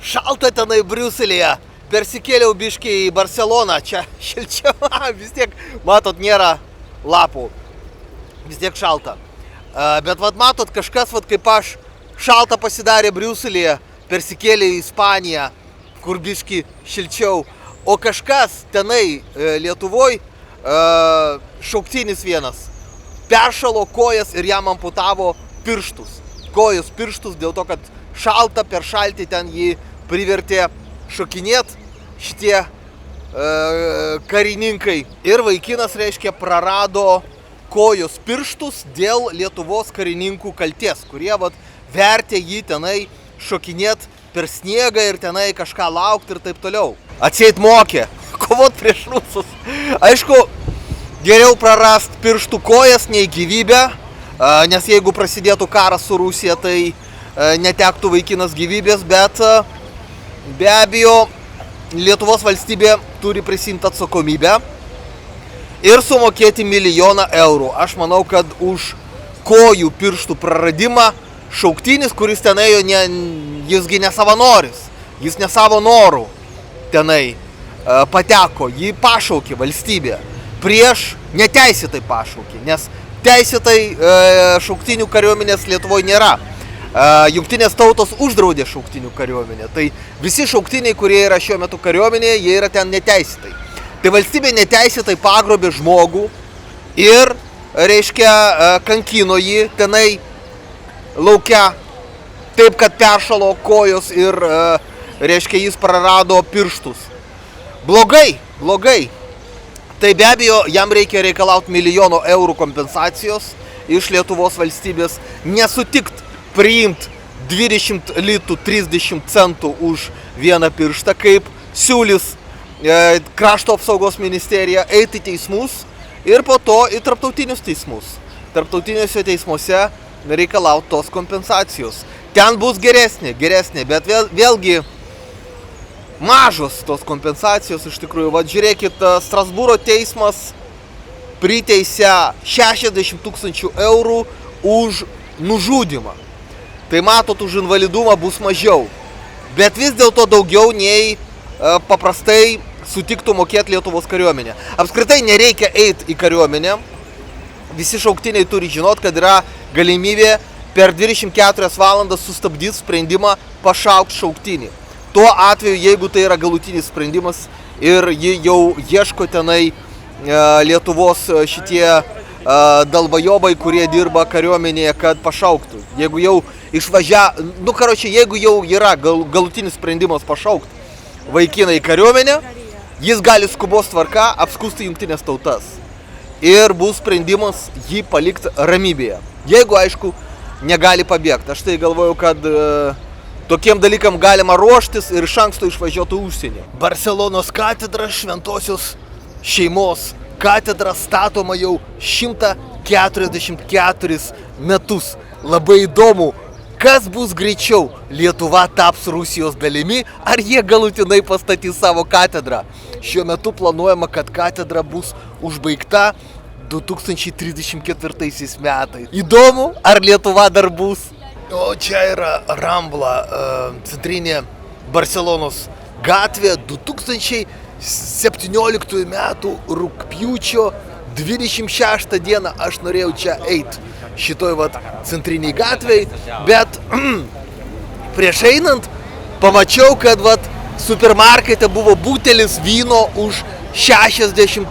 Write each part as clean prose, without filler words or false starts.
Šalta tenai Briuselyje. Persikėliau biškį į Barceloną. Čia šilčiau. Vis tiek, matot, nėra lapų. Vis tiek šalta. Bet vat matot, kažkas, vat kaip aš, šalta pasidarė Briuselyje. Persikėlė į Ispaniją, kur biškį šilčiau. O kažkas tenai Lietuvoj, šauktinis vienas, peršalo kojas ir jam amputavo pirštus. Kojos pirštus dėl to, kad šalta, per šaltį ten jį privertė šokinėt šitie karininkai. Ir vaikinas, reiškia, prarado kojos pirštus dėl Lietuvos karininkų kalties, kurie vat vertė jį tenai šokinėt per sniegą ir tenai kažką laukti ir taip toliau. Atseit mokė kovot prieš rusus. Aišku, geriau prarast pirštų kojas nei gyvybę, nes jeigu prasidėtų karas su Rusija, tai netektų vaikinas gyvybės, bet be abejo Lietuvos valstybė turi prisimti atsakomybę ir sumokėti 1 milijoną eurų. Aš manau, kad už kojų pirštų praradimą šauktinis, kuris ten ėjo, jisgi ne savanoris, jis ne savo norų tenai pateko, jį pašaukė valstybė. Prieš neteisėtai pašaukė, nes teisėtai šauktinių kariuomenės Lietuvoje nėra. Jungtinės tautos uždraudė šauktinių kariuomenę. Tai visi šauktiniai, kurie yra šiuo metu kariuomenėje, jie yra ten neteisėtai. Tai valstybė neteisėtai pagrobė žmogų ir, reiškia, kankino jį tenai lauke, taip kad peršalo kojos ir, reiškia, jis prarado pirštus. Blogai, blogai. Tai be abejo, jam reikia reikalauti 1 milijono eurų kompensacijos iš Lietuvos valstybės, nesutikt priimti 20 litų 30 centų už vieną pirštą, kaip siūlys Krašto apsaugos ministerija, eiti į teismus ir po to į tarptautinius teismus. Tarptautiniuose teismuose reikalauti tos kompensacijos. Ten bus geresnė, bet vėlgi mažos tos kompensacijos iš tikrųjų. Vat žiūrėkit, Strasbūro teismas priteisė 60 000 eurų už nužudymą. Tai matot, už invalidumą bus mažiau. Bet vis dėlto daugiau nei paprastai sutiktų mokėti Lietuvos kariuomenė. Apskritai nereikia eiti į kariuomenę. Visi šauktiniai turi žinot, kad yra galimybė per 24 valandas sustabdyti sprendimą pašaukti šauktinį. Tuo atveju, jeigu tai yra galutinis sprendimas ir jį jau ieško tenai Lietuvos šitie dalbajobai, kurie dirba kariuomenėje, kad pašauktų. Jeigu jau jeigu jau yra galutinis sprendimas pašaukti vaikiną į kariuomenę, jis gali skubos tvarka apskųsti Jungtinės tautas. Ir bus sprendimas jį palikti ramybėje. Jeigu, aišku, negali pabėgti. Aš tai galvoju, kad tokiem dalykam galima ruoštis ir iš anksto išvažiuoti užsienį. Barcelonos katedra šventosios šeimos. Katedra statoma jau 144 metus. Labai įdomu, kas bus greičiau, Lietuva taps Rusijos dalimi, ar jie galutinai pastatys savo katedrą. Šiuo metu planuojama, kad katedra bus užbaigta 2034 metais. Įdomu, ar Lietuva dar bus? O čia yra Rambla, centrinė Barcelonos gatvė, 2017 metų rugpjūčio 26 dieną aš norėjau čia eiti. Šitoj vat centriniai gatviai, bet prieš einant pamačiau, kad vat supermarkete buvo butelis vyno už 67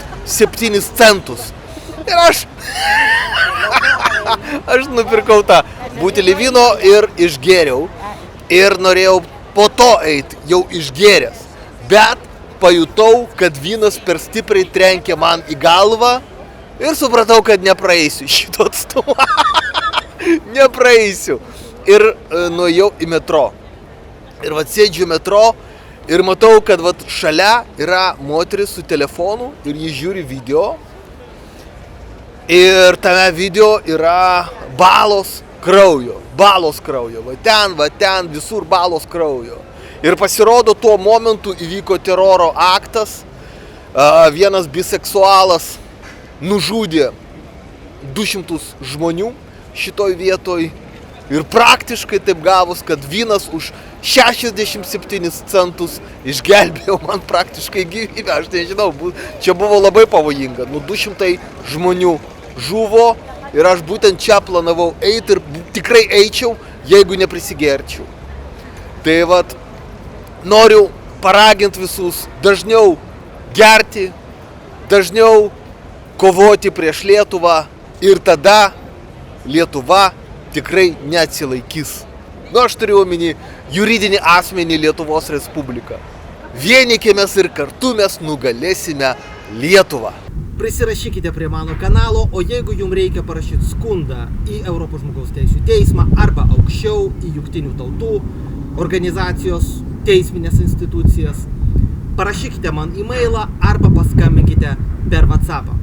centus. Ir aš nupirkau tą butelį vyno ir išgėriau. Ir norėjau po to eiti, jau išgėręs. Bet pajutau, kad vynas per stipriai trenkė man į galvą. Ir supratau, kad nepraeisiu šito atstumą. Nepraeisiu. Ir nuėjau į metro. Ir vat sėdžiu metro ir matau, kad vat šalia yra moteris su telefonu ir ji žiūri video. Ir tame video yra balos kraujo. Balos kraujo. Va ten, visur balos kraujo. Ir pasirodo, tuo momentu įvyko teroro aktas. Vienas biseksualas nužudė 200 žmonių šitoj vietoj Ir praktiškai taip gavus, kad vynas už 67 centus išgelbėjo man praktiškai gyvybę. Aš nežinau, čia buvo labai pavojinga. 200 žmonių žuvo ir aš būtent čia planavau eiti ir tikrai eičiau, jeigu neprisigerčiau. Tai vat, noriu paraginti visus dažniau gerti, dažniau kovoti prieš Lietuvą ir tada Lietuva tikrai neatsilaikys. Aš turiu omeny juridinį asmenį Lietuvos Respubliką. Vienykimės ir kartu mes nugalėsime Lietuvą. Prisirašykite prie mano kanalo, o jeigu jums reikia parašyti skundą į Europos žmogaus teisių teismą arba aukščiau į Jungtinių tautų organizacijos teisminės institucijas, parašykite man e-mailą arba paskambinkite per WhatsAppą.